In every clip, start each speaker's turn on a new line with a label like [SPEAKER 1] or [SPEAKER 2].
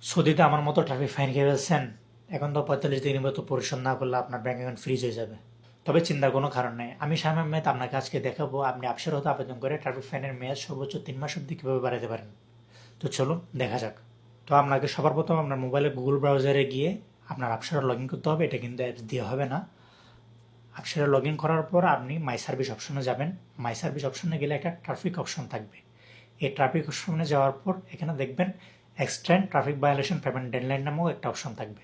[SPEAKER 1] সৌদিতে আমার মতো ট্রাফিক ফাইন খেয়ে ফেলছেন, এখন তো 45 দিনের মতো পরিশোধ না করলে আপনার ব্যাংক অ্যাকাউন্ট ফ্রিজ হয়ে যাবে। তবে চিন্তার কোনো কারণ নেই, আমি শামীম আহমেদ আপনাকে আজকে দেখাবো আপনি অ্যাপসের হতে আবেদন করে ট্রাফিক ফাইনের মেয়াদ সর্বোচ্চ 3 মাস অবধি কীভাবে বাড়াতে পারেন। তো চলুন দেখা যাক। তো আপনাকে সবার প্রথম আপনার মোবাইলে গুগল ব্রাউজারে গিয়ে আপনার অ্যাপসের লগ ইন করতে হবে। এটা কিন্তু অ্যাপস দিয়ে হবে না। অ্যাপসের লগ ইন করার পর আপনি মাই সার্ভিস অপশনে যাবেন। মাই সার্ভিস অপশনে গেলে একটা ট্রাফিক অপশন থাকবে। এই ট্রাফিক অপশনে যাওয়ার পর এখানে দেখবেন extend traffic violation payment deadline নামক একটা অপশন থাকবে।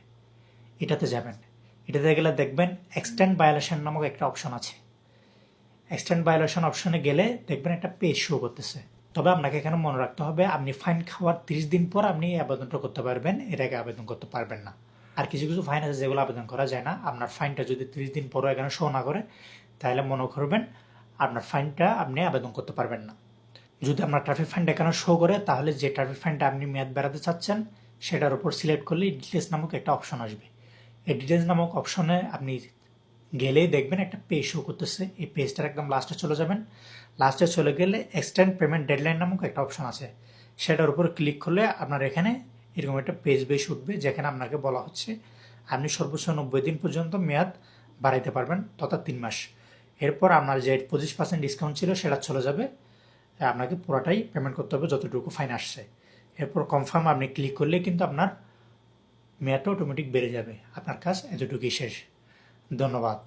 [SPEAKER 1] এটাতে যাবেন। এটাতে গেলে দেখবেন এক্সটেন্ড ভায়োলেশন নামক একটা অপশন আছে। এক্সটেন্ড ভায়োলেশন অপশনে গেলে দেখবেন একটা পেজ শো করতেছে। তবে আপনাকে এখানে মনে রাখতে হবে আপনি ফাইন খাওয়ার 30 দিন পর আপনি এই আবেদনটা করতে পারবেন, এর আগে আবেদন করতে পারবেন না। আর কিছু কিছু ফাইন আছে যেগুলো আবেদন করা যায় না। আপনার ফাইনটা যদি 30 দিন পরও এখানে শো না করে তাহলে মনে করবেন আপনার ফাইনটা আপনি আবেদন করতে পারবেন না। যদি আপনার ট্রাফিক ফাইনটা এখানে শো করে তাহলে যে ট্রাফিক ফাইনটা আপনি মেয়াদ বাড়াতে চাচ্ছেন সেটার উপর সিলেক্ট করলে ডিটেলস নামক একটা অপশন আসবে। এই ডিটেলস নামক অপশনে আপনি গেলেই দেখবেন একটা পেজ শো করতেছে। এই পেজটার একদম লাস্টে চলে যাবেন। লাস্টে চলে গেলে এক্সটেন্ড পেমেন্ট ডেডলাইন নামক একটা অপশন আছে, সেটার উপর ক্লিক করলে আপনার এখানে এরকম একটা পেজ বেশ উঠবে যেখানে আপনাকে বলা হচ্ছে আপনি সর্বোচ্চ 90 দিন পর্যন্ত মেয়াদ বাড়াইতে পারবেন, তথা 3 মাস। এরপর আপনার যে 25% ডিসকাউন্ট ছিল সেটা চলে যাবে। আপনাকে পুরোটাই পেমেন্ট করতে হবে যতটুকু ফাইন আসছে। এরপর কনফার্ম আপনি ক্লিক করলে কিন্তু আপনার মেয়াদটা অটোমেটিক বেড়ে যাবে। আপনার কাজ এতটুকুই শেষ। ধন্যবাদ।